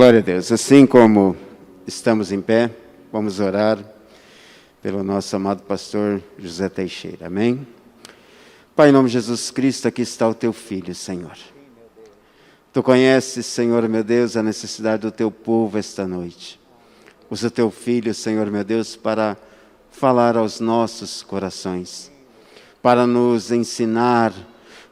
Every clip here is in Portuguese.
Glória a Deus. Assim como estamos em pé, vamos orar pelo nosso amado pastor José Teixeira. Amém? Pai, em nome de Jesus Cristo, aqui está o teu filho, Senhor. Tu conheces, Senhor, meu Deus, a necessidade do teu povo esta noite. Usa o teu filho, Senhor, meu Deus, para falar aos nossos corações, para nos ensinar,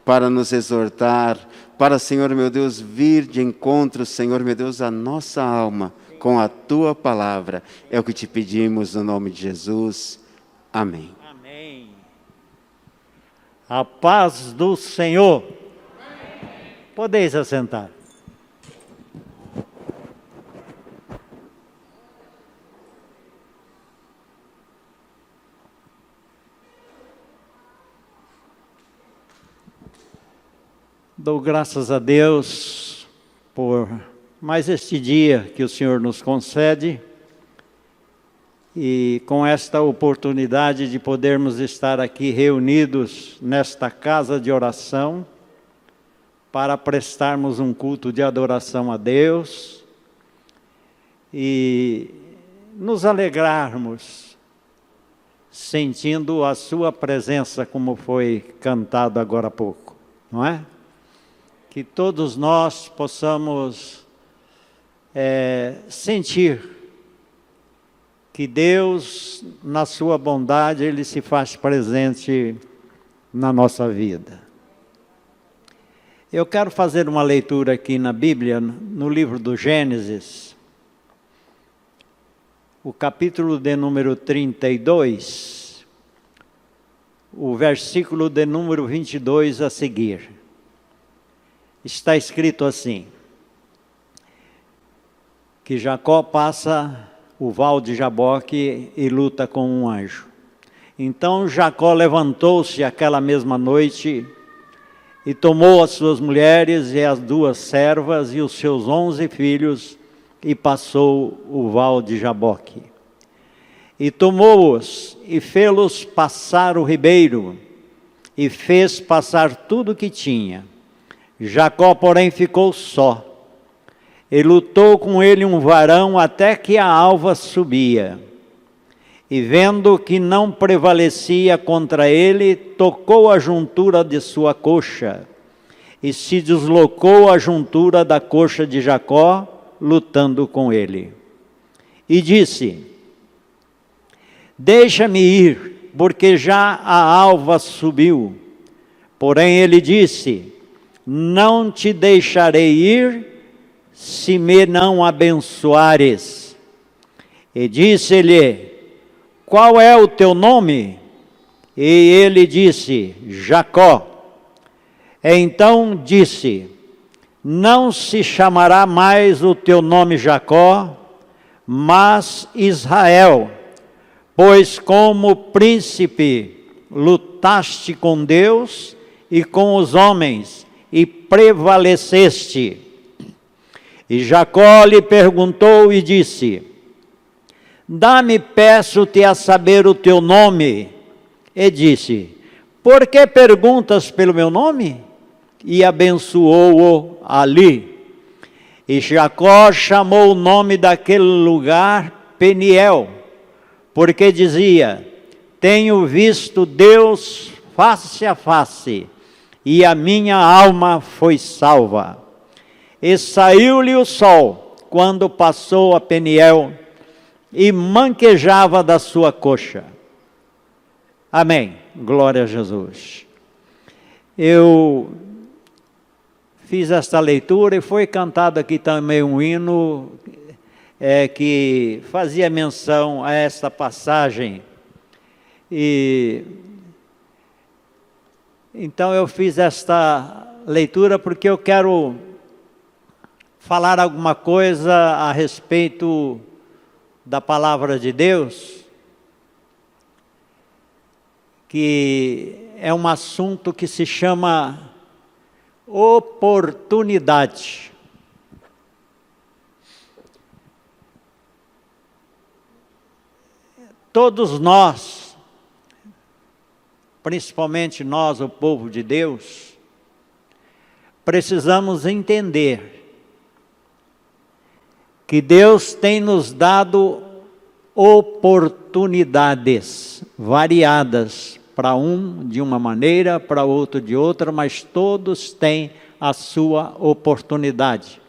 para nos exortar, para, Senhor, meu Deus, vir de encontro, Senhor, meu Deus, a nossa alma com a tua palavra. É o que te pedimos no nome de Jesus. Amém. Amém. A paz do Senhor. Amém. Podeis assentar. Dou graças a Deus por mais este dia que o Senhor nos concede e com esta oportunidade de podermos estar aqui reunidos nesta casa de oração para prestarmos um culto de adoração a Deus e nos alegrarmos sentindo a sua presença, como foi cantado agora há pouco, não é? Que todos nós possamos sentir que Deus, na sua bondade, Ele se faz presente na nossa vida. Eu quero fazer uma leitura aqui na Bíblia, no livro do Gênesis, o capítulo de número 32, o versículo de número 22 a seguir. Está escrito assim, que Jacó passa o val de Jaboque e luta com um anjo. Então Jacó levantou-se aquela mesma noite e tomou as suas mulheres e as 2 servas e os seus 11 filhos e passou o val de Jaboque. E tomou-os e fê-los passar o ribeiro e fez passar tudo o que tinha. Jacó, porém, ficou só, e lutou com ele um varão até que a alva subia. E vendo que não prevalecia contra ele, tocou a juntura de sua coxa, e se deslocou a juntura da coxa de Jacó, lutando com ele. E disse, deixa-me ir, porque já a alva subiu. Porém ele disse, não te deixarei ir, se me não abençoares. E disse-lhe, qual é o teu nome? E ele disse, Jacó. Então disse, não se chamará mais o teu nome Jacó, mas Israel, pois como príncipe lutaste com Deus e com os homens, e prevaleceste. E Jacó lhe perguntou e disse, dá-me, peço-te, a saber o teu nome. E disse, por que perguntas pelo meu nome? E abençoou-o ali. E Jacó chamou o nome daquele lugar Peniel, porque dizia, tenho visto Deus face a face, e a minha alma foi salva. E saiu-lhe o sol, quando passou a Peniel, e manquejava da sua coxa. Amém. Glória a Jesus. Eu fiz esta leitura e foi cantado aqui também um hino que fazia menção a esta passagem. E então eu fiz esta leitura porque eu quero falar alguma coisa a respeito da palavra de Deus, que é um assunto que se chama oportunidade. Todos nós, principalmente nós, o povo de Deus, precisamos entender que Deus tem nos dado oportunidades variadas, para um de uma maneira, para outro de outra, mas todos têm a sua oportunidade.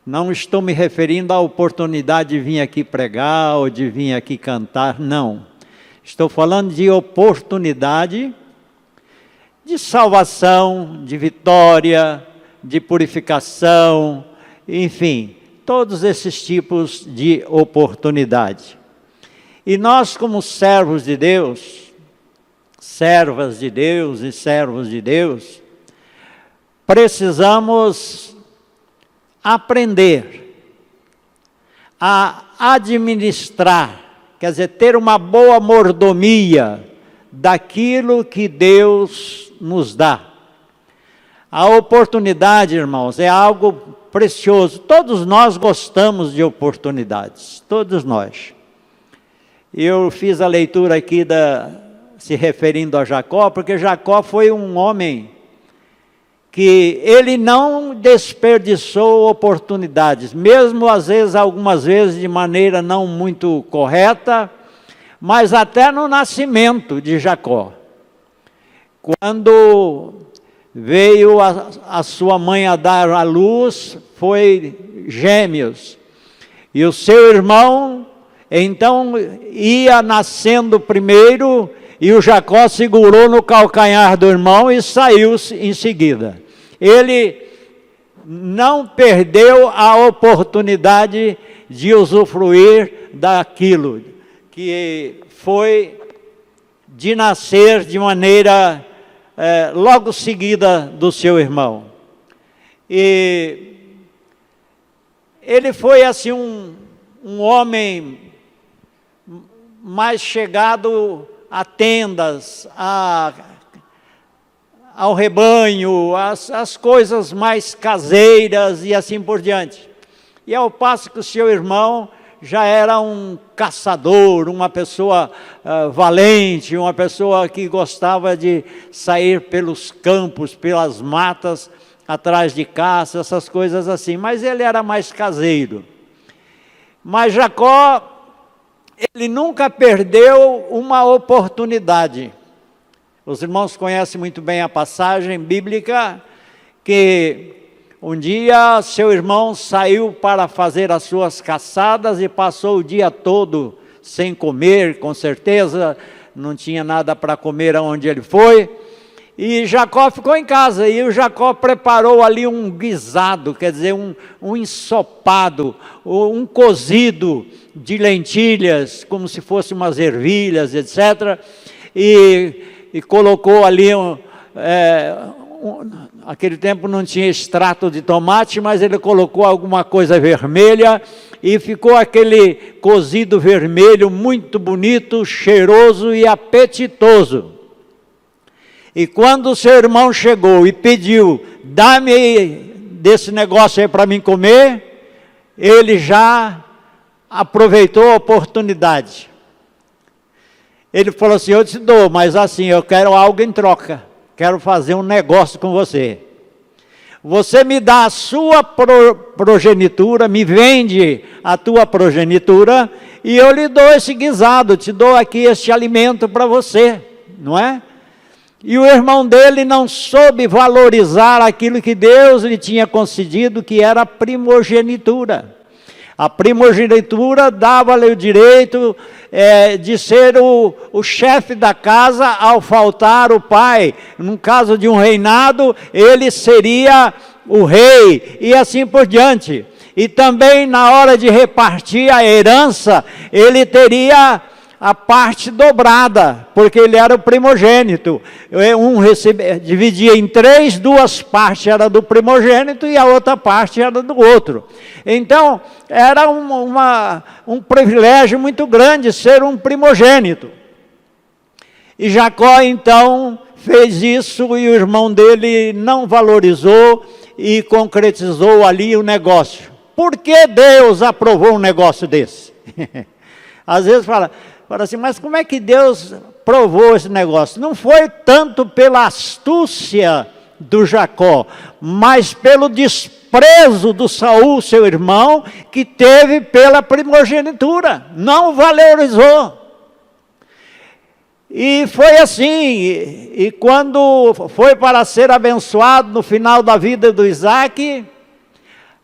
Não estou me referindo à oportunidade de vir aqui pregar ou de vir aqui cantar, não. Estou falando de oportunidade de salvação, de vitória, de purificação, enfim, todos esses tipos de oportunidade. E nós, como servos de Deus, servas de Deus e servos de Deus, precisamos aprender a administrar, quer dizer, ter uma boa mordomia daquilo que Deus nos dá. A oportunidade, irmãos, é algo precioso. Todos nós gostamos de oportunidades, todos nós. Eu fiz a leitura aqui se referindo a Jacó, porque Jacó foi um homem que ele não desperdiçou oportunidades, mesmo às vezes, algumas vezes de maneira não muito correta, mas até no nascimento de Jacó. Quando veio a sua mãe a dar à luz, foi gêmeos, e o seu irmão, então, ia nascendo primeiro, e o Jacó segurou no calcanhar do irmão e saiu em seguida. Ele não perdeu a oportunidade de usufruir daquilo que foi de nascer de maneira logo seguida do seu irmão. E ele foi assim um homem mais chegado a tendas, ao rebanho, as coisas mais caseiras e assim por diante. E ao passo que o seu irmão já era um caçador, uma pessoa valente, uma pessoa que gostava de sair pelos campos, pelas matas, atrás de caça, essas coisas assim. Mas ele era mais caseiro. Mas Jacó, ele nunca perdeu uma oportunidade. Os irmãos conhecem muito bem a passagem bíblica, que um dia seu irmão saiu para fazer as suas caçadas e passou o dia todo sem comer, com certeza, não tinha nada para comer aonde ele foi. E Jacó ficou em casa, e o Jacó preparou ali um guisado, quer dizer, um ensopado, um cozido de lentilhas, como se fossem umas ervilhas, etc. E colocou ali, naquele tempo não tinha extrato de tomate, mas ele colocou alguma coisa vermelha, e ficou aquele cozido vermelho muito bonito, cheiroso e apetitoso. E quando o seu irmão chegou e pediu, dá-me desse negócio aí para mim comer, ele já aproveitou a oportunidade. Ele falou assim, eu te dou, mas assim, eu quero algo em troca, quero fazer um negócio com você. Você me dá a sua progenitura, me vende a tua progenitura, e eu lhe dou esse guisado, te dou aqui este alimento para você, não é? E o irmão dele não soube valorizar aquilo que Deus lhe tinha concedido, que era a primogenitura. A primogenitura dava-lhe o direito de ser o chefe da casa ao faltar o pai. No caso de um reinado, ele seria o rei, e assim por diante. E também na hora de repartir a herança, ele teria a parte dobrada, porque ele era o primogênito. Dividia em três, duas partes era do primogênito e a outra parte era do outro. Então, era um privilégio muito grande ser um primogênito. E Jacó, então, fez isso, e o irmão dele não valorizou e concretizou ali o negócio. Por que Deus aprovou um negócio desse? Às vezes fala assim, mas como é que Deus provou esse negócio? Não foi tanto pela astúcia do Jacó, mas pelo desprezo do Saul, seu irmão, que teve pela primogenitura, não valorizou. E foi assim, e quando foi para ser abençoado no final da vida do Isaac,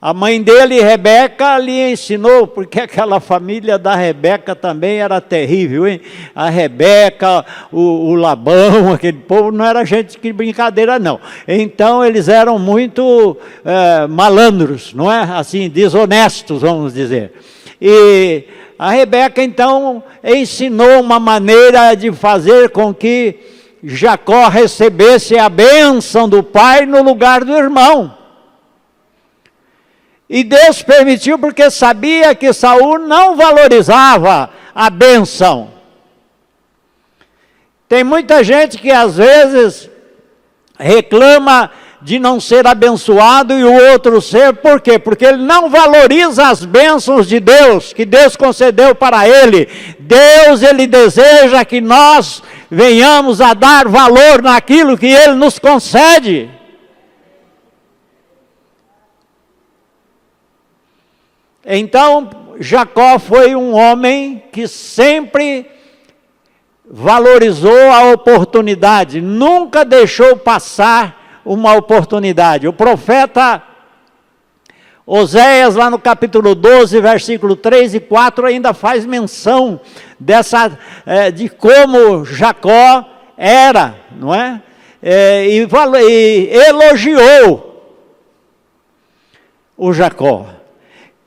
a mãe dele, Rebeca, lhe ensinou, porque aquela família da Rebeca também era terrível, hein? A Rebeca, o Labão, aquele povo, não era gente de brincadeira, não. Então, eles eram muito malandros, não é? Assim, desonestos, vamos dizer. E a Rebeca, então, ensinou uma maneira de fazer com que Jacó recebesse a bênção do pai no lugar do irmão. E Deus permitiu porque sabia que Saul não valorizava a bênção. Tem muita gente que às vezes reclama de não ser abençoado e o outro ser, por quê? Porque ele não valoriza as bênçãos de Deus, que Deus concedeu para ele. Deus, ele deseja que nós venhamos a dar valor naquilo que ele nos concede. Então, Jacó foi um homem que sempre valorizou a oportunidade, nunca deixou passar uma oportunidade. O profeta Oséias, lá no capítulo 12, versículo 3 e 4, ainda faz menção de como Jacó era, não é? E elogiou o Jacó.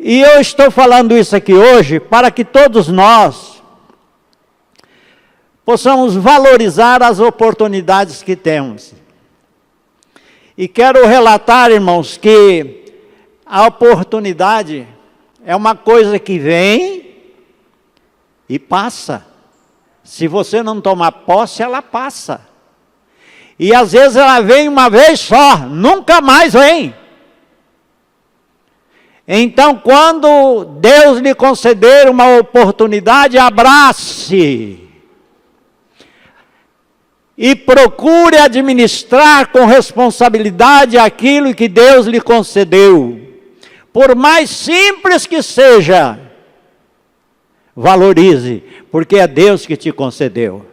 E eu estou falando isso aqui hoje para que todos nós possamos valorizar as oportunidades que temos. E quero relatar, irmãos, que a oportunidade é uma coisa que vem e passa. Se você não tomar posse, ela passa. E às vezes ela vem uma vez só, nunca mais vem. Então, quando Deus lhe conceder uma oportunidade, abrace e procure administrar com responsabilidade aquilo que Deus lhe concedeu. Por mais simples que seja, valorize, porque é Deus que te concedeu.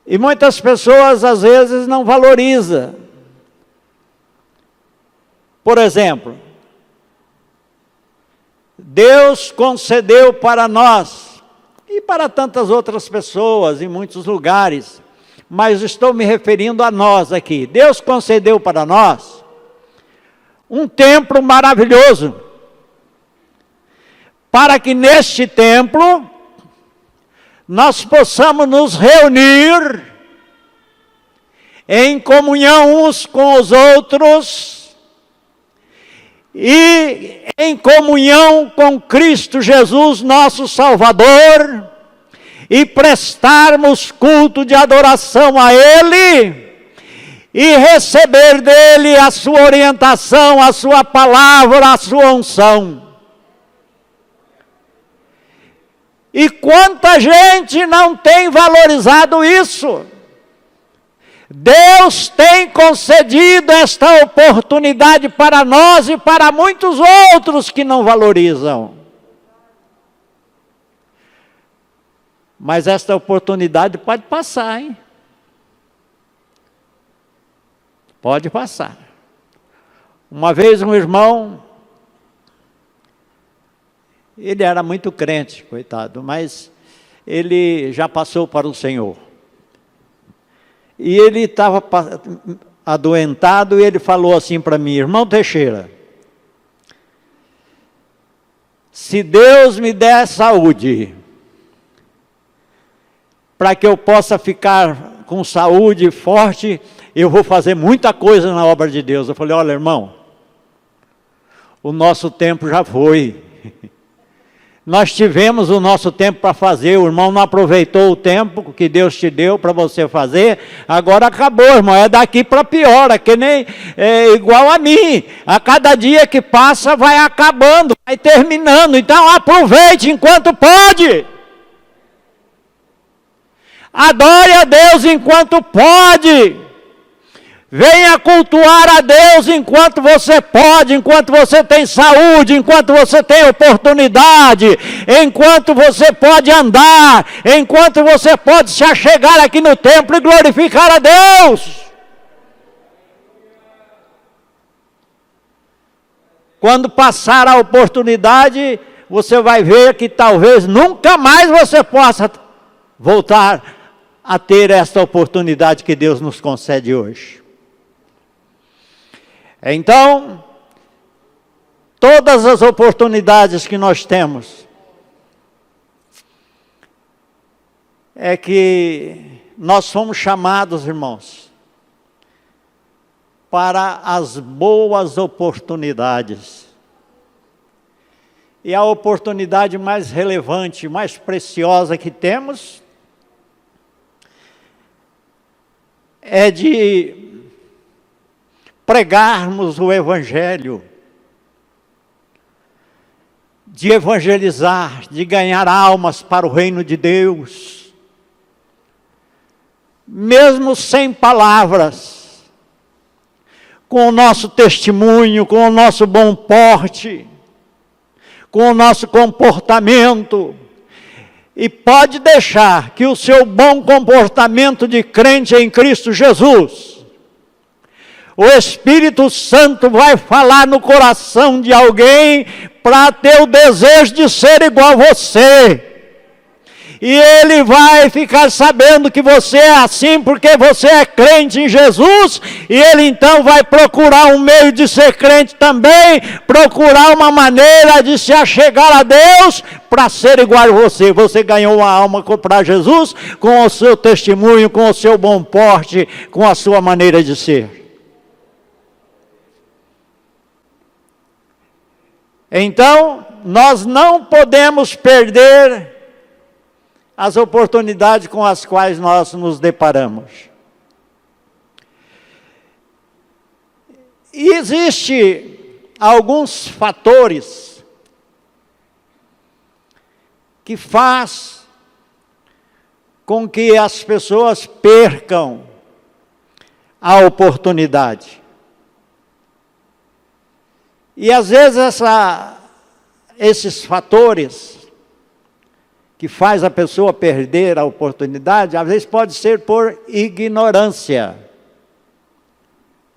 E muitas pessoas às vezes não valorizam. Por exemplo, Deus concedeu para nós, e para tantas outras pessoas em muitos lugares, mas estou me referindo a nós aqui. Deus concedeu para nós um templo maravilhoso, para que neste templo nós possamos nos reunir em comunhão uns com os outros, e em comunhão com Cristo Jesus, nosso Salvador, e prestarmos culto de adoração a Ele, e receber dEle a sua orientação, a sua palavra, a sua unção. E quanta gente não tem valorizado isso? Deus tem concedido esta oportunidade para nós e para muitos outros que não valorizam. Mas esta oportunidade pode passar, hein? Pode passar. Uma vez um irmão, ele era muito crente, coitado, mas ele já passou para o Senhor. E ele estava adoentado e ele falou assim para mim: irmão Teixeira, se Deus me der saúde, para que eu possa ficar com saúde forte, eu vou fazer muita coisa na obra de Deus. Eu falei: olha, irmão, o nosso tempo já foi. Nós tivemos o nosso tempo para fazer, o irmão não aproveitou o tempo que Deus te deu para você fazer, agora acabou, irmão, é daqui para pior, é que nem igual a mim, a cada dia que passa vai acabando, vai terminando, então aproveite enquanto pode, adore a Deus enquanto pode, Venha cultuar a Deus enquanto você pode, enquanto você tem saúde, enquanto você tem oportunidade, enquanto você pode andar, enquanto você pode se achegar aqui no templo e glorificar a Deus. Quando passar a oportunidade, você vai ver que talvez nunca mais você possa voltar a ter esta oportunidade que Deus nos concede hoje. Então, todas as oportunidades que nós temos, é que nós somos chamados, irmãos, para as boas oportunidades. E a oportunidade mais relevante, mais preciosa que temos, é de pregarmos o Evangelho, de evangelizar, de ganhar almas para o reino de Deus, mesmo sem palavras, com o nosso testemunho, com o nosso bom porte, com o nosso comportamento. E pode deixar que o seu bom comportamento de crente em Cristo Jesus, o Espírito Santo vai falar no coração de alguém para ter o desejo de ser igual a você. E ele vai ficar sabendo que você é assim porque você é crente em Jesus, e ele então vai procurar um meio de ser crente também, procurar uma maneira de se achegar a Deus para ser igual a você. Você ganhou uma alma para Jesus com o seu testemunho, com o seu bom porte, com a sua maneira de ser. Então, nós não podemos perder as oportunidades com as quais nós nos deparamos. E existem alguns fatores que faz com que as pessoas percam a oportunidade. E às vezes esses fatores que faz a pessoa perder a oportunidade, às vezes pode ser por ignorância.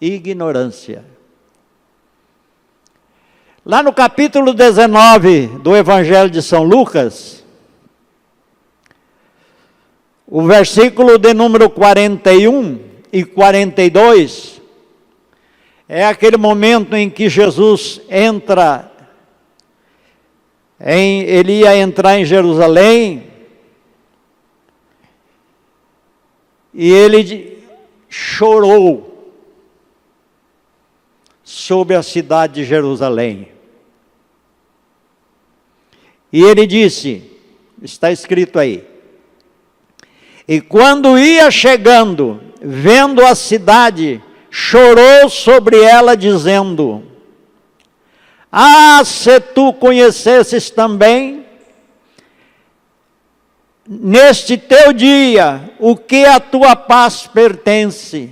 Ignorância. Lá no capítulo 19 do Evangelho de São Lucas, o versículo de número 41 e 42, é aquele momento em que Jesus ele ia entrar em Jerusalém, e ele chorou sobre a cidade de Jerusalém. E ele disse, está escrito aí, e quando ia chegando, vendo a cidade, chorou sobre ela, dizendo: ah, se tu conhecesses também, neste teu dia, o que a tua paz pertence,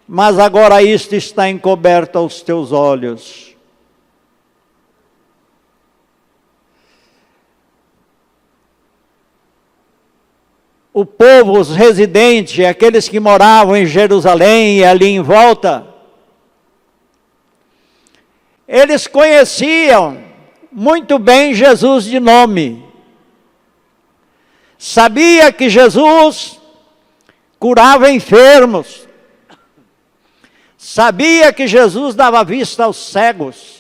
mas agora isto está encoberto aos teus olhos. O povo, os residentes, aqueles que moravam em Jerusalém e ali em volta, eles conheciam muito bem Jesus de nome. Sabia que Jesus curava enfermos. Sabia que Jesus dava vista aos cegos.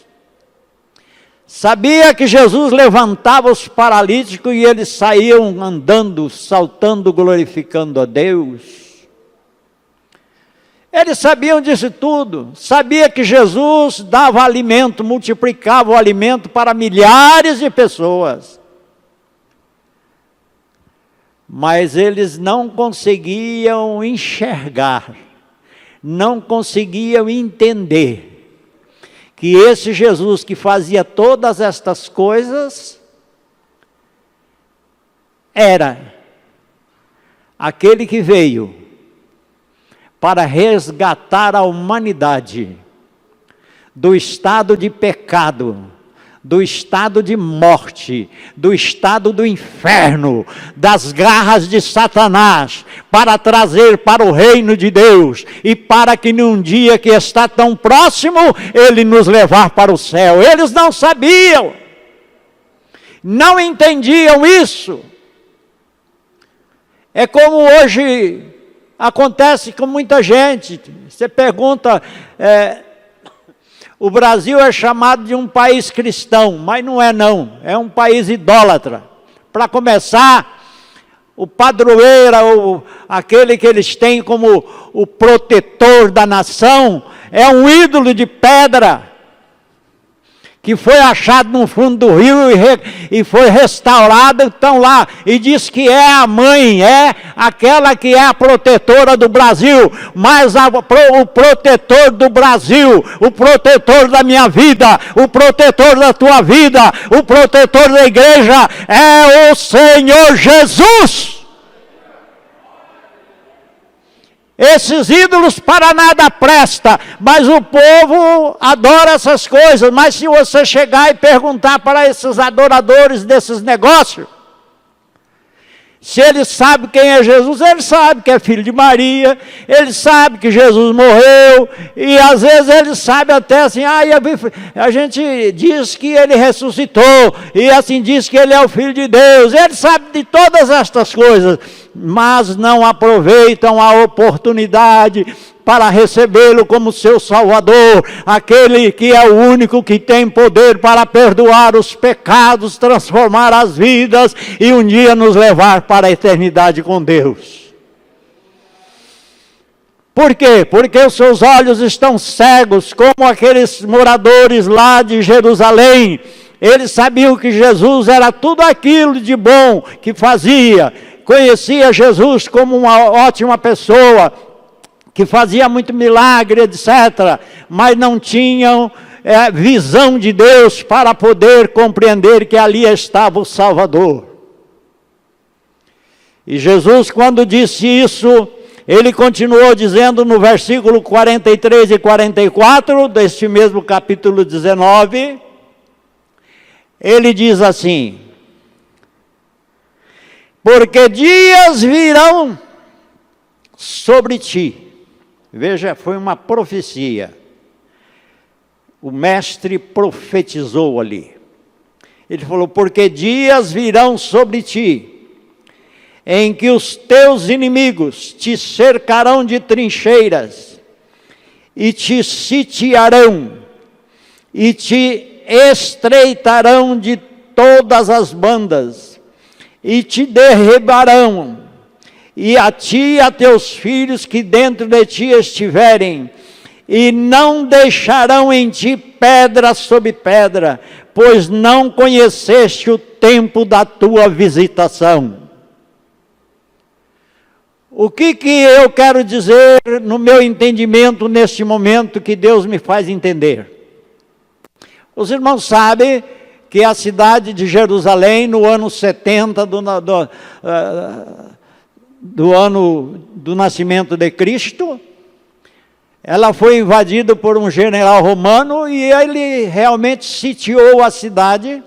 Sabia que Jesus levantava os paralíticos e eles saíam andando, saltando, glorificando a Deus. Eles sabiam disso tudo. Sabia que Jesus dava alimento, multiplicava o alimento para milhares de pessoas. Mas eles não conseguiam enxergar, não conseguiam entender que esse Jesus que fazia todas estas coisas era aquele que veio para resgatar a humanidade do estado de pecado, do estado de morte, do estado do inferno, das garras de Satanás, para trazer para o reino de Deus, e para que num dia que está tão próximo, Ele nos levar para o céu. Eles não sabiam, não entendiam isso. É como hoje acontece com muita gente. Você pergunta, o Brasil é chamado de um país cristão, mas não é não, é um país idólatra. Para começar, o padroeiro, aquele que eles têm como o protetor da nação, é um ídolo de pedra, que foi achado no fundo do rio e foi restaurado, então lá, e diz que é a mãe, é aquela que é a protetora do Brasil, mas o protetor do Brasil, o protetor da minha vida, o protetor da tua vida, o protetor da igreja, é o Senhor Jesus. Esses ídolos para nada presta, mas o povo adora essas coisas. Mas se você chegar e perguntar para esses adoradores desses negócios, se eles sabem quem é Jesus, eles sabem que é filho de Maria, eles sabem que Jesus morreu, e às vezes eles sabem até assim, a gente diz que ele ressuscitou, e assim diz que ele é o Filho de Deus, eles sabem de todas estas coisas, mas não aproveitam a oportunidade para recebê-lo como seu Salvador, aquele que é o único que tem poder para perdoar os pecados, transformar as vidas e um dia nos levar para a eternidade com Deus. Por quê? Porque os seus olhos estão cegos, como aqueles moradores lá de Jerusalém. Eles sabiam que Jesus era tudo aquilo de bom que fazia, conhecia Jesus como uma ótima pessoa, que fazia muito milagre, etc., mas não tinham visão de Deus para poder compreender que ali estava o Salvador. E Jesus, quando disse isso, ele continuou dizendo no versículo 43 e 44, deste mesmo capítulo 19, ele diz assim: porque dias virão sobre ti. Veja, foi uma profecia. O mestre profetizou ali. Ele falou, porque dias virão sobre ti, em que os teus inimigos te cercarão de trincheiras, e te sitiarão, e te estreitarão de todas as bandas, e te derribarão, e a ti e a teus filhos que dentro de ti estiverem, e não deixarão em ti pedra sobre pedra, pois não conheceste o tempo da tua visitação. O que eu quero dizer no meu entendimento neste momento que Deus me faz entender? Os irmãos sabem que a cidade de Jerusalém, no ano 70 do ano do nascimento de Cristo, ela foi invadida por um general romano e ele realmente sitiou a cidade.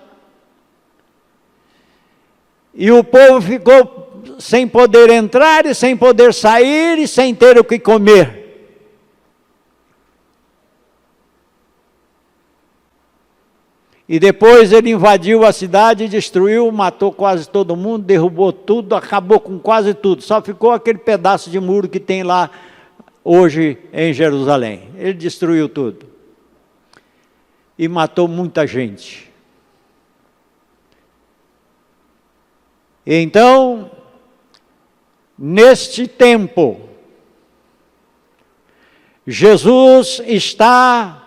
E o povo ficou sem poder entrar e sem poder sair e sem ter o que comer. E depois ele invadiu a cidade, destruiu, matou quase todo mundo, derrubou tudo, acabou com quase tudo. Só ficou aquele pedaço de muro que tem lá hoje em Jerusalém. Ele destruiu tudo. E matou muita gente. Então, neste tempo, Jesus está,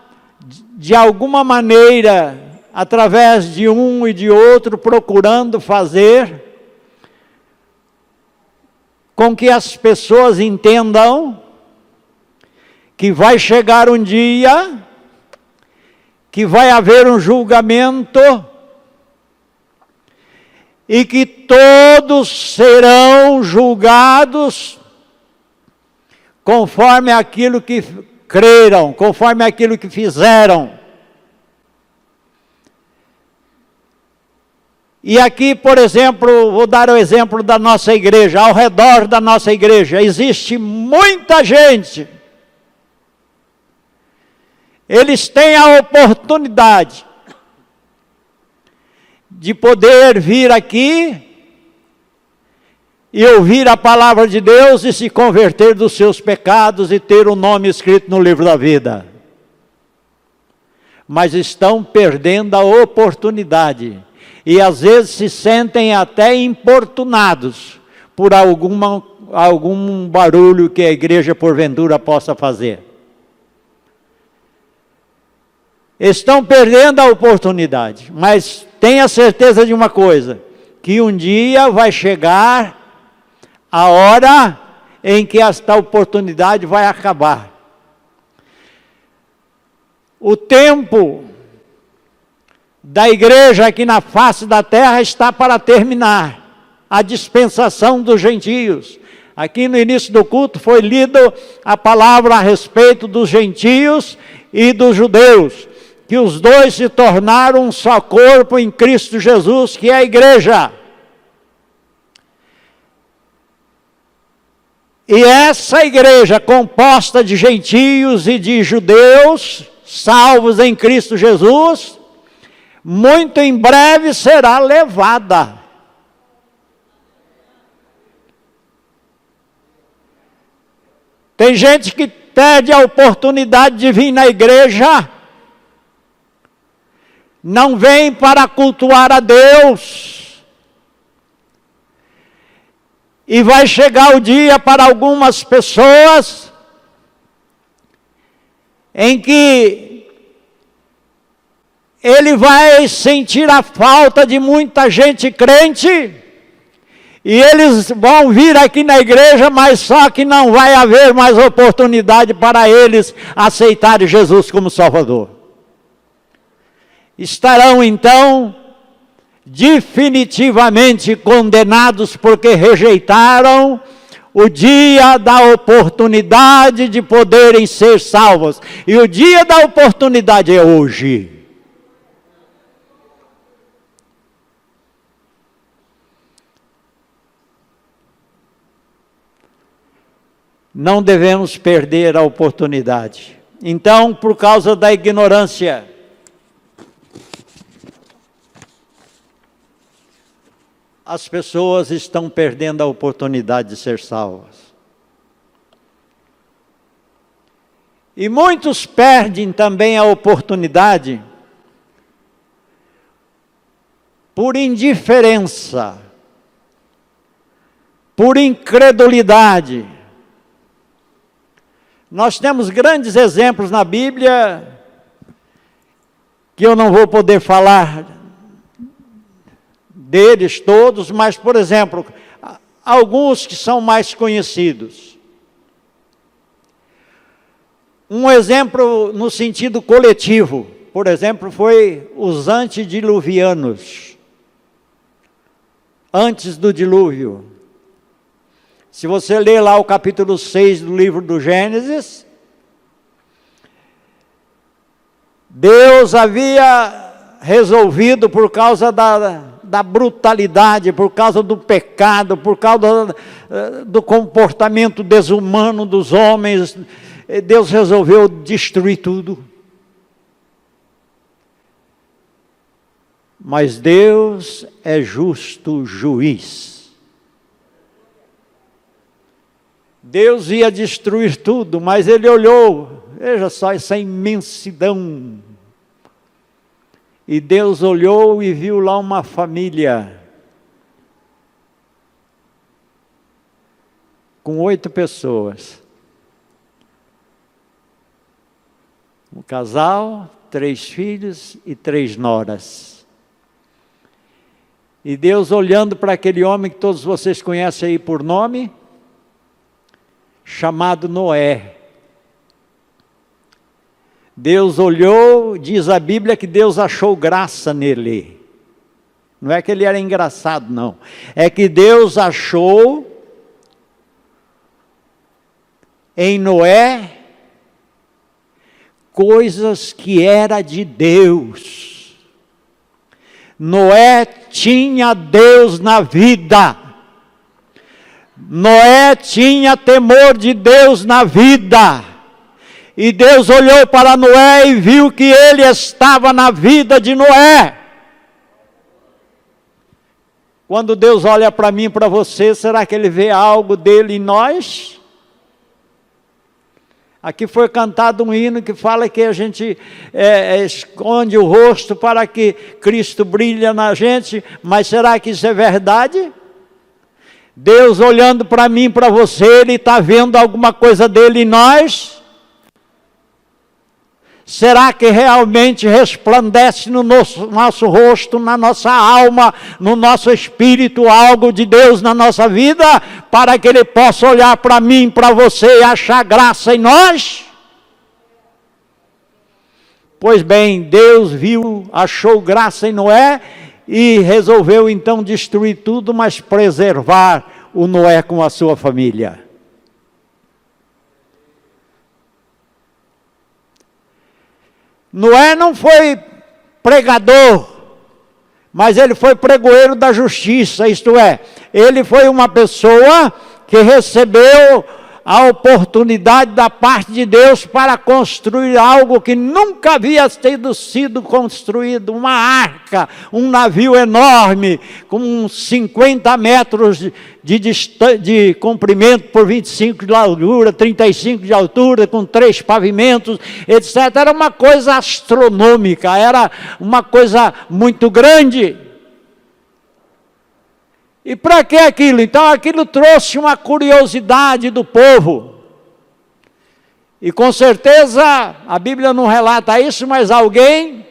de alguma maneira, através de um e de outro, procurando fazer com que as pessoas entendam que vai chegar um dia que vai haver um julgamento e que todos serão julgados conforme aquilo que creram, conforme aquilo que fizeram. E aqui, por exemplo, vou dar o exemplo da nossa igreja. Ao redor da nossa igreja existe muita gente. Eles têm a oportunidade de poder vir aqui e ouvir a palavra de Deus e se converter dos seus pecados e ter o nome escrito no livro da vida. Mas estão perdendo a oportunidade. E às vezes se sentem até importunados por algum barulho que a igreja porventura possa fazer. Estão perdendo a oportunidade, mas tenha certeza de uma coisa, que um dia vai chegar a hora em que esta oportunidade vai acabar. O tempo da igreja aqui na face da terra está para terminar. A dispensação dos gentios. Aqui no início do culto foi lido a palavra a respeito dos gentios e dos judeus, que os dois se tornaram um só corpo em Cristo Jesus, que é a igreja. E essa igreja composta de gentios e de judeus, salvos em Cristo Jesus, muito em breve será levada. Tem gente que perde a oportunidade de vir na igreja, não vem para cultuar a Deus, e vai chegar o dia para algumas pessoas em que ele vai sentir a falta de muita gente crente, e eles vão vir aqui na igreja, mas só que não vai haver mais oportunidade para eles aceitarem Jesus como Salvador. Estarão então definitivamente condenados, porque rejeitaram o dia da oportunidade de poderem ser salvos. E o dia da oportunidade é hoje. Não devemos perder a oportunidade. Então, por causa da ignorância, as pessoas estão perdendo a oportunidade de ser salvas. E muitos perdem também a oportunidade por indiferença, por incredulidade. Nós temos grandes exemplos na Bíblia, que eu não vou poder falar deles todos, mas, por exemplo, alguns que são mais conhecidos. Um exemplo no sentido coletivo, por exemplo, foi os antediluvianos, antes do dilúvio. Se você ler lá o capítulo 6 do livro do Gênesis, Deus havia resolvido, por causa da brutalidade, por causa do pecado, por causa do comportamento desumano dos homens, Deus resolveu destruir tudo. Mas Deus é justo juiz. Deus ia destruir tudo, mas Ele olhou, veja só essa imensidão. E Deus olhou e viu lá uma família com 8 pessoas. Um casal, 3 filhos e 3 noras. E Deus olhando para aquele homem que todos vocês conhecem aí por nome, chamado Noé. Deus olhou, diz a Bíblia que Deus achou graça nele. Não é que ele era engraçado, não. É que Deus achou em Noé coisas que era de Deus. Noé tinha Deus na vida. Noé tinha temor de Deus na vida. E Deus olhou para Noé e viu que ele estava na vida de Noé. Quando Deus olha para mim e para você, será que Ele vê algo dele em nós? Aqui foi cantado um hino que fala que a gente esconde o rosto para que Cristo brilhe na gente, mas será que isso é verdade? Deus olhando para mim e para você, Ele está vendo alguma coisa dele em nós? Será que realmente resplandece no nosso rosto, na nossa alma, no nosso espírito, algo de Deus na nossa vida, para que Ele possa olhar para mim, para você e achar graça em nós? Pois bem, Deus viu, achou graça em Noé e resolveu então destruir tudo, mas preservar o Noé com a sua família. Noé não foi pregador, mas ele foi pregoeiro da justiça, isto é, ele foi uma pessoa que recebeu a oportunidade da parte de Deus para construir algo que nunca havia sido construído, uma arca, um navio enorme, com 50 metros de comprimento por 25 de largura, 35 de altura, com 3 pavimentos, etc. Era uma coisa astronômica, era uma coisa muito grande. E para que aquilo? Então aquilo trouxe uma curiosidade do povo. E com certeza, a Bíblia não relata isso, mas alguém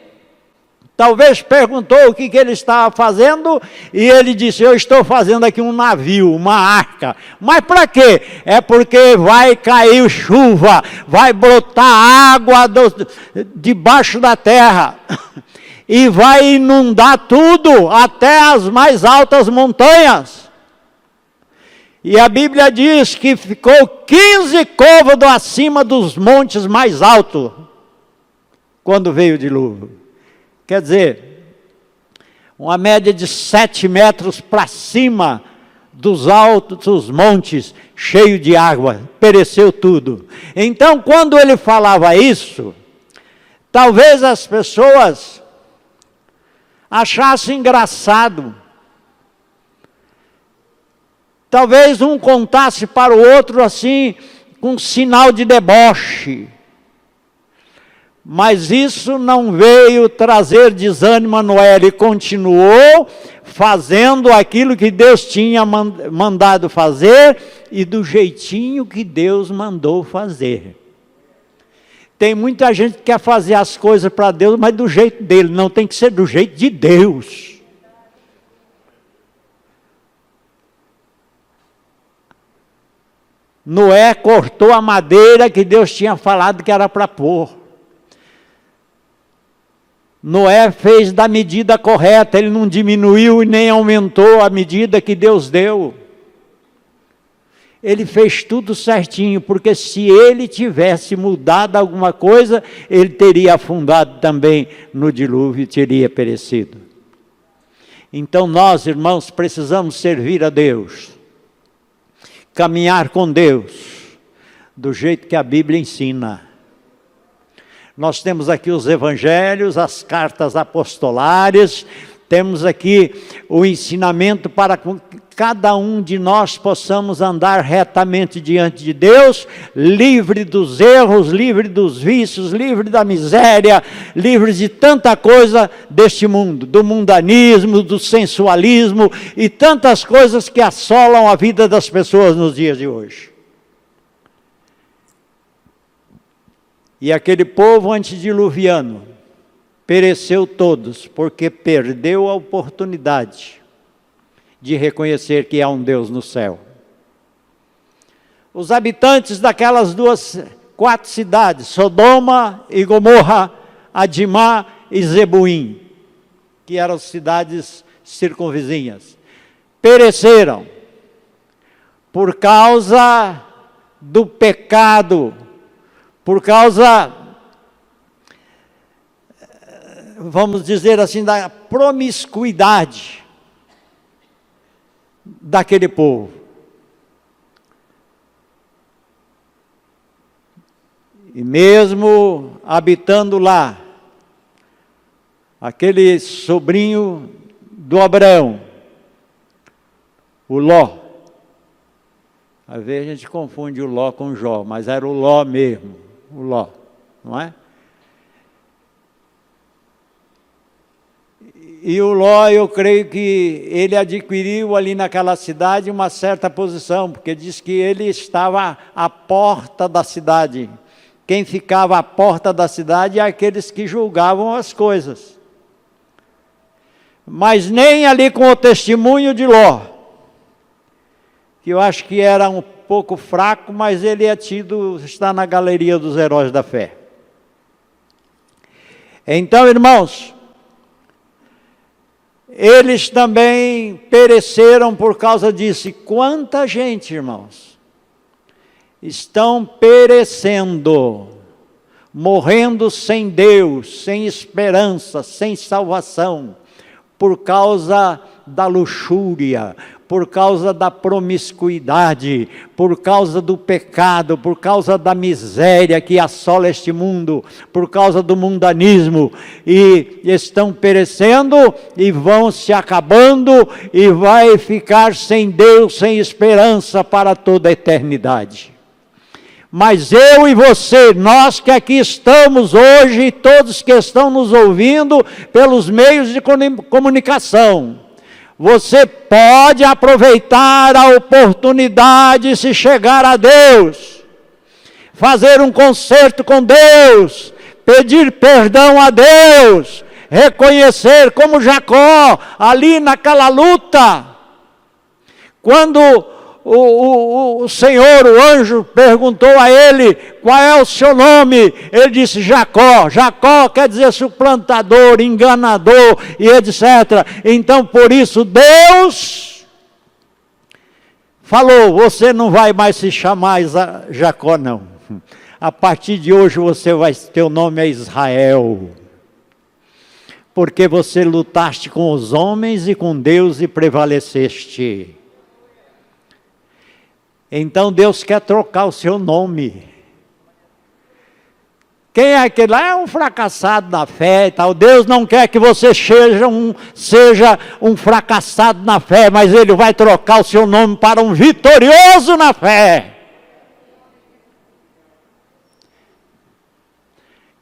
talvez perguntou o que ele estava fazendo, e ele disse, eu estou fazendo aqui um navio, uma arca. Mas para quê? É porque vai cair chuva, vai brotar água debaixo da terra. E vai inundar tudo, até as mais altas montanhas. E a Bíblia diz que ficou 15 côvados acima dos montes mais altos, quando veio o dilúvio. Quer dizer, uma média de 7 metros para cima dos altos montes, cheio de água, pereceu tudo. Então, quando ele falava isso, talvez as pessoas achasse engraçado. Talvez um contasse para o outro assim, com sinal de deboche. Mas isso não veio trazer desânimo a Noé. Ele continuou fazendo aquilo que Deus tinha mandado fazer e do jeitinho que Deus mandou fazer. Tem muita gente que quer fazer as coisas para Deus, mas do jeito dele, não tem que ser do jeito de Deus. Noé cortou a madeira que Deus tinha falado que era para pôr. Noé fez da medida correta, ele não diminuiu e nem aumentou a medida que Deus deu. Ele fez tudo certinho, porque se ele tivesse mudado alguma coisa, ele teria afundado também no dilúvio e teria perecido. Então nós, irmãos, precisamos servir a Deus, caminhar com Deus, do jeito que a Bíblia ensina. Nós temos aqui os evangelhos, as cartas apostolares, temos aqui o ensinamento para que cada um de nós possamos andar retamente diante de Deus, livre dos erros, livre dos vícios, livre da miséria, livre de tanta coisa deste mundo, do mundanismo, do sensualismo e tantas coisas que assolam a vida das pessoas nos dias de hoje. E aquele povo antediluviano pereceu todos, porque perdeu a oportunidade de reconhecer que há um Deus no céu. Os habitantes daquelas 4 cidades, Sodoma e Gomorra, Adimá e Zebuim, que eram cidades circunvizinhas, pereceram por causa do pecado, por causa, vamos dizer assim, da promiscuidade daquele povo. E mesmo habitando lá, aquele sobrinho do Abraão, o Ló. Às vezes a gente confunde o Ló com o Jó, mas era o Ló mesmo, o Ló, não é? E o Ló, eu creio que ele adquiriu ali naquela cidade uma certa posição, porque diz que ele estava à porta da cidade. Quem ficava à porta da cidade é aqueles que julgavam as coisas. Mas nem ali com o testemunho de Ló, que eu acho que era um pouco fraco, mas ele é tido, está na galeria dos heróis da fé. Então, irmãos, eles também pereceram por causa disso. E quanta gente, irmãos, estão perecendo, morrendo sem Deus, sem esperança, sem salvação, por causa da luxúria, por causa da promiscuidade, por causa do pecado, por causa da miséria que assola este mundo, por causa do mundanismo, e estão perecendo e vão se acabando e vai ficar sem Deus, sem esperança para toda a eternidade. Mas eu e você, nós que aqui estamos hoje, e todos que estão nos ouvindo pelos meios de comunicação, você pode aproveitar a oportunidade, se chegar a Deus, fazer um concerto com Deus, pedir perdão a Deus, reconhecer como Jacó, ali naquela luta, quando o Senhor, o anjo, perguntou a ele, qual é o seu nome? Ele disse Jacó. Jacó quer dizer suplantador, enganador e etc. Então, por isso, Deus falou, você não vai mais se chamar Jacó, não. A partir de hoje, teu nome é Israel. Porque você lutaste com os homens e com Deus e prevaleceste. Então Deus quer trocar o seu nome. Quem é aquele lá? É um fracassado na fé e tal. Deus não quer que você seja um fracassado na fé, mas Ele vai trocar o seu nome para um vitorioso na fé.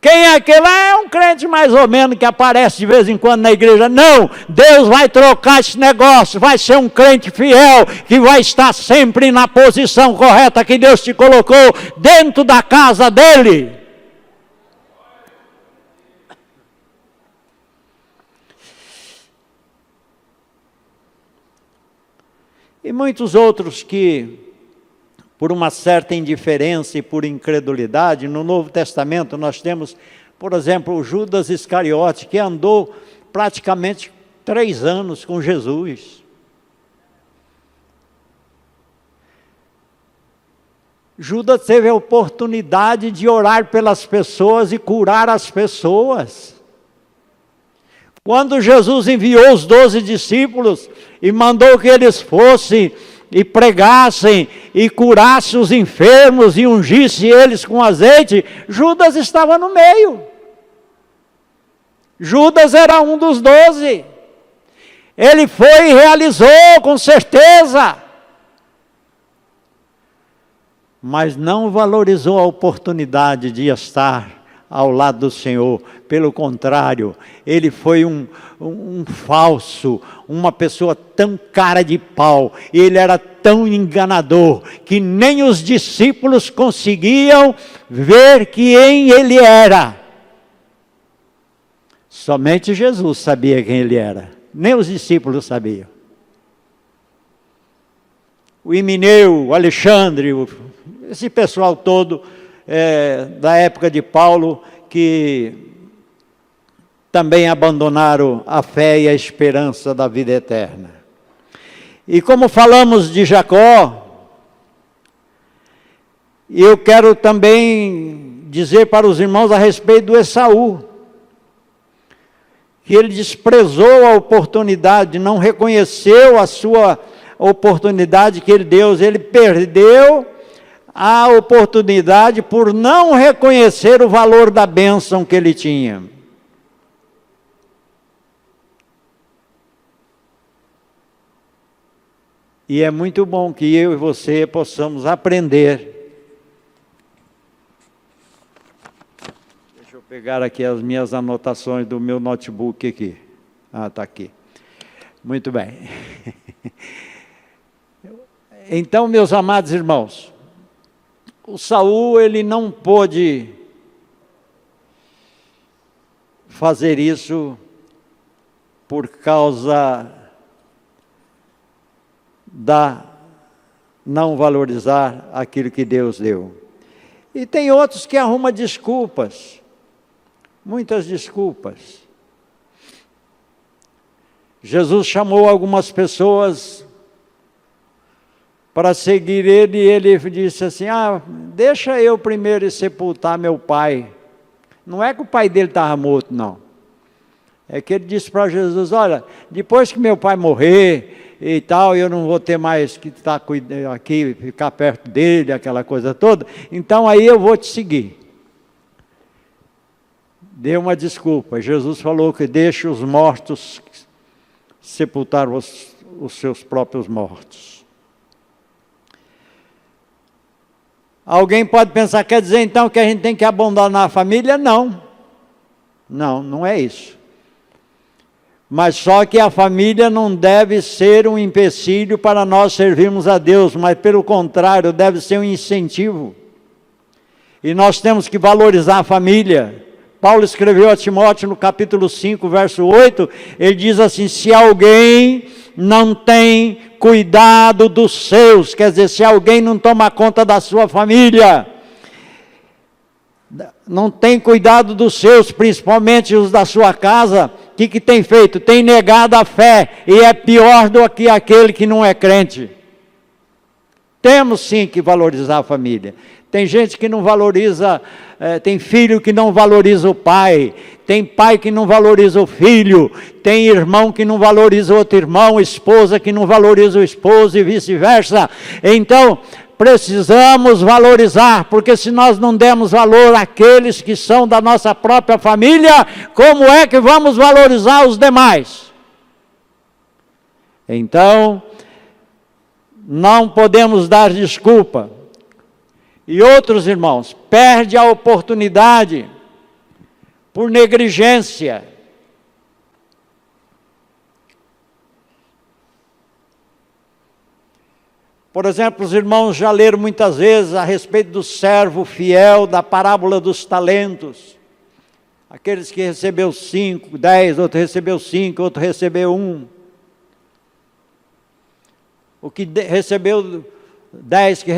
Quem é aquele lá? É um crente mais ou menos que aparece de vez em quando na igreja. Não, Deus vai trocar esse negócio, vai ser um crente fiel, que vai estar sempre na posição correta que Deus te colocou, dentro da casa dEle. E muitos outros que, por uma certa indiferença e por incredulidade, no Novo Testamento nós temos, por exemplo, o Judas Iscariote, que andou praticamente 3 anos com Jesus. Judas teve a oportunidade de orar pelas pessoas e curar as pessoas. Quando Jesus enviou os 12 discípulos e mandou que eles fossem e pregassem, e curassem os enfermos, e ungissem eles com azeite, Judas estava no meio. Judas era um dos 12. Ele foi e realizou, com certeza. Mas não valorizou a oportunidade de estar ao lado do Senhor. Pelo contrário, ele foi um falso, uma pessoa tão cara de pau, e ele era tão enganador, que nem os discípulos conseguiam ver quem ele era. Somente Jesus sabia quem ele era, nem os discípulos sabiam. O Himeneu, o Alexandre, esse pessoal todo da época de Paulo, que também abandonaram a fé e a esperança da vida eterna. E como falamos de Jacó, E eu quero também dizer para os irmãos a respeito do Esaú, que ele desprezou a oportunidade, não reconheceu a sua oportunidade que Deus, ele perdeu a oportunidade por não reconhecer o valor da bênção que ele tinha. E é muito bom que eu e você possamos aprender. Deixa eu pegar aqui as minhas anotações do meu notebook aqui. Ah, está aqui. Muito bem. Então, meus amados irmãos, o Saul, ele não pôde fazer isso por causa da não valorizar aquilo que Deus deu. E tem outros que arrumam desculpas, muitas desculpas. Jesus chamou algumas pessoas para seguir ele, e ele disse assim, deixa eu primeiro sepultar meu pai. Não é que o pai dele estava morto, não. É que ele disse para Jesus, olha, depois que meu pai morrer e tal, eu não vou ter mais que estar aqui, ficar perto dele, aquela coisa toda, então aí eu vou te seguir. Deu uma desculpa. Jesus falou que deixe os mortos sepultar os seus próprios mortos. Alguém pode pensar, quer dizer então que a gente tem que abandonar a família? Não. Não, não é isso. Mas só que a família não deve ser um empecilho para nós servirmos a Deus, mas pelo contrário, deve ser um incentivo. E nós temos que valorizar a família. Paulo escreveu a Timóteo no capítulo 5, verso 8, ele diz assim, se alguém não tem cuidado dos seus, quer dizer, se alguém não toma conta da sua família, não tem cuidado dos seus, principalmente os da sua casa, o que tem feito? Tem negado a fé, e é pior do que aquele que não é crente. Temos sim que valorizar a família. Tem gente que não valoriza, tem filho que não valoriza o pai, tem pai que não valoriza o filho, tem irmão que não valoriza o outro irmão, esposa que não valoriza o esposo e vice-versa. Então, precisamos valorizar, porque se nós não demos valor àqueles que são da nossa própria família, como é que vamos valorizar os demais? Então, não podemos dar desculpa. E outros irmãos, perde a oportunidade por negligência. Por exemplo, os irmãos já leram muitas vezes a respeito do servo fiel, da parábola dos talentos. Aqueles que recebeu 5, 10, outro recebeu 5, outro recebeu 1. O que recebeu 10, o que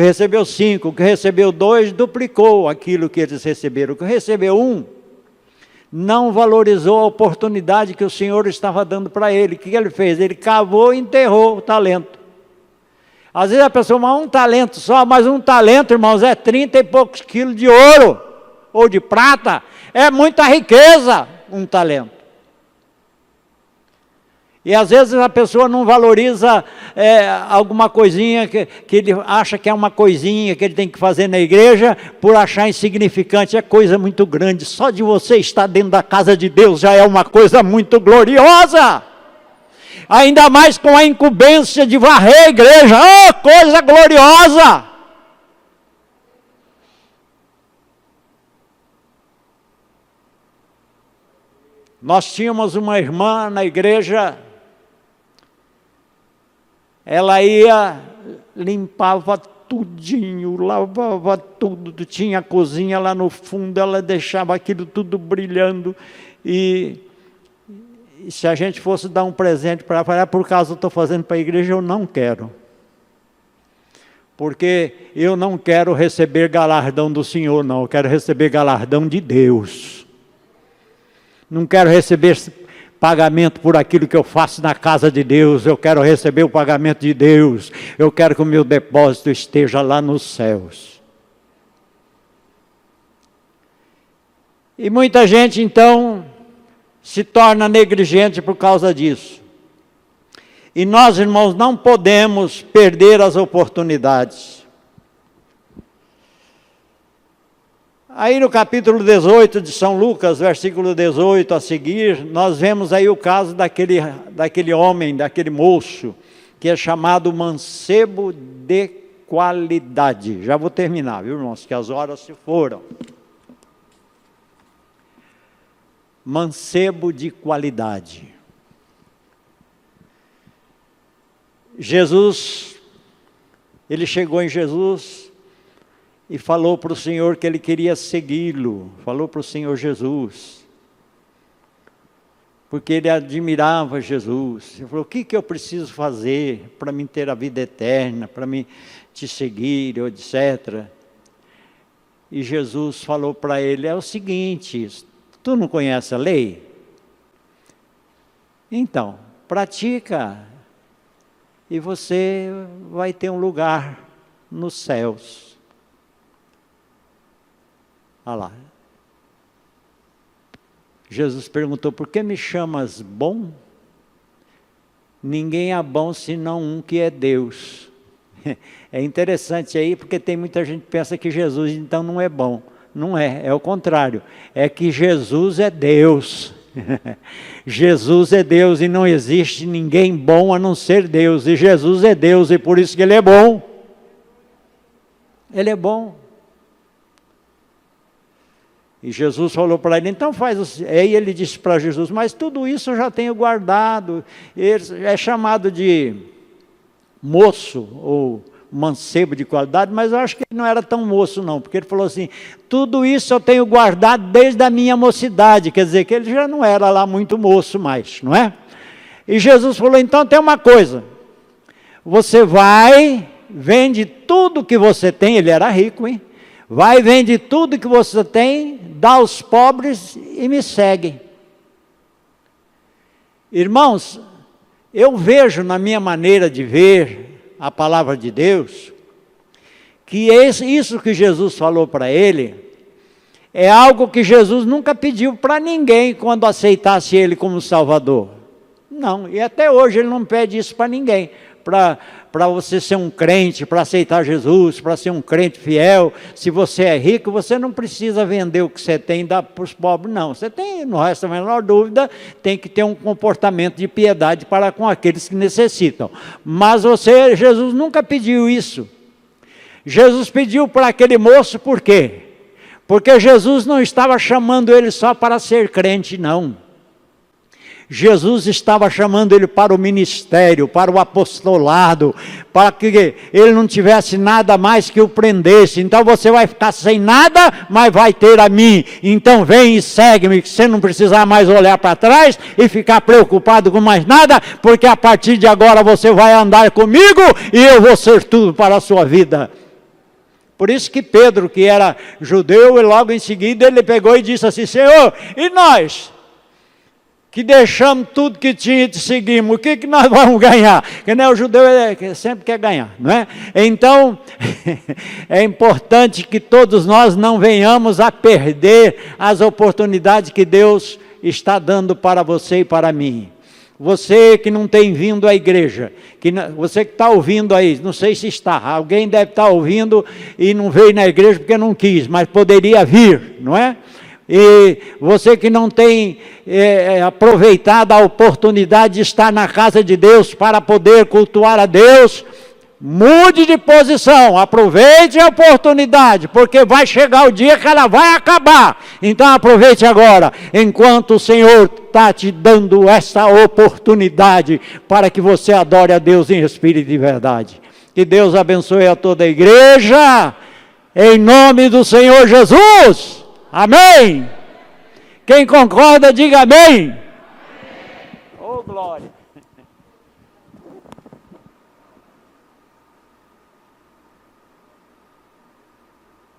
recebeu 5, o que recebeu 2, duplicou aquilo que eles receberam. O que recebeu 1, não valorizou a oportunidade que o Senhor estava dando para ele. O que ele fez? Ele cavou e enterrou o talento. Às vezes a pessoa, mas um talento só, mas um talento, irmãos, é 30 e poucos quilos de ouro, ou de prata, é muita riqueza, um talento. E às vezes a pessoa não valoriza alguma coisinha que ele acha que é uma coisinha que ele tem que fazer na igreja, por achar insignificante, é coisa muito grande. Só de você estar dentro da casa de Deus já é uma coisa muito gloriosa. Ainda mais com a incumbência de varrer a igreja, oh, coisa gloriosa! Nós tínhamos uma irmã na igreja, ela ia, limpava tudinho, lavava tudo, tinha a cozinha lá no fundo, ela deixava aquilo tudo brilhando, e se a gente fosse dar um presente para ela, por causa eu estou fazendo para a igreja, eu não quero. Porque eu não quero receber galardão do Senhor, não, eu quero receber galardão de Deus. Não quero receber pagamento por aquilo que eu faço na casa de Deus. Eu quero receber o pagamento de Deus. Eu quero que o meu depósito esteja lá nos céus. E muita gente, então, se torna negligente por causa disso. E nós, irmãos, não podemos perder as oportunidades. Aí no capítulo 18 de São Lucas, versículo 18 a seguir, nós vemos aí o caso daquele homem, daquele moço, que é chamado mancebo de qualidade. Já vou terminar, viu, irmãos, que as horas se foram. Mancebo de qualidade. Jesus, ele chegou em Jesus e falou para o Senhor que ele queria segui-lo, falou para o Senhor Jesus, porque ele admirava Jesus. Ele falou: o que eu preciso fazer para mim ter a vida eterna, para mim te seguir, etc. E Jesus falou para ele: é o seguinte, tu não conhece a lei? Então, pratica, e você vai ter um lugar nos céus. Olha lá. Jesus perguntou: por que me chamas bom? Ninguém é bom senão um que é Deus. É interessante aí, porque tem muita gente que pensa que Jesus então não é bom. Não é, é o contrário. É que Jesus é Deus. Jesus é Deus e não existe ninguém bom a não ser Deus. E Jesus é Deus e por isso que Ele é bom. Ele é bom. E Jesus falou para ele: então faz. Aí ele disse para Jesus: mas tudo isso eu já tenho guardado. Ele é chamado de moço ou mancebo de qualidade, mas eu acho que ele não era tão moço não, porque ele falou assim: tudo isso eu tenho guardado desde a minha mocidade. Quer dizer que ele já não era lá muito moço mais, não é? E Jesus falou: então tem uma coisa, você vai, vende tudo que você tem. Ele era rico, hein? Vai, vende tudo que você tem, dá aos pobres e me segue. Irmãos, eu vejo na minha maneira de ver a palavra de Deus, que isso que Jesus falou para ele, é algo que Jesus nunca pediu para ninguém quando aceitasse ele como Salvador. Não, e até hoje ele não pede isso para ninguém. Para você ser um crente, para aceitar Jesus, para ser um crente fiel. Se você é rico, você não precisa vender o que você tem e dar para os pobres, não. Você tem, não resta a menor dúvida, tem que ter um comportamento de piedade para com aqueles que necessitam. Mas Jesus nunca pediu isso. Jesus pediu para aquele moço por quê? Porque Jesus não estava chamando ele só para ser crente, não. Jesus estava chamando ele para o ministério, para o apostolado, para que ele não tivesse nada mais que o prendesse. Então você vai ficar sem nada, mas vai ter a mim. Então vem e segue-me, que você não precisar mais olhar para trás e ficar preocupado com mais nada, porque a partir de agora você vai andar comigo e eu vou ser tudo para a sua vida. Por isso que Pedro, que era judeu, e logo em seguida ele pegou e disse assim: Senhor, e nós? Que deixamos tudo que tinha e te seguimos, o que nós vamos ganhar? Porque o judeu sempre quer ganhar, não é? Então, é importante que todos nós não venhamos a perder as oportunidades que Deus está dando para você e para mim. Você que não tem vindo à igreja, você que está ouvindo aí, não sei se está, alguém deve estar ouvindo e não veio na igreja porque não quis, mas poderia vir, não é? E você que não tem aproveitado a oportunidade de estar na casa de Deus para poder cultuar a Deus, mude de posição, aproveite a oportunidade, porque vai chegar o dia que ela vai acabar. Então aproveite agora, enquanto o Senhor está te dando essa oportunidade para que você adore a Deus em espírito e verdade. Que Deus abençoe a toda a igreja, em nome do Senhor Jesus. Amém? Quem concorda, diga amém.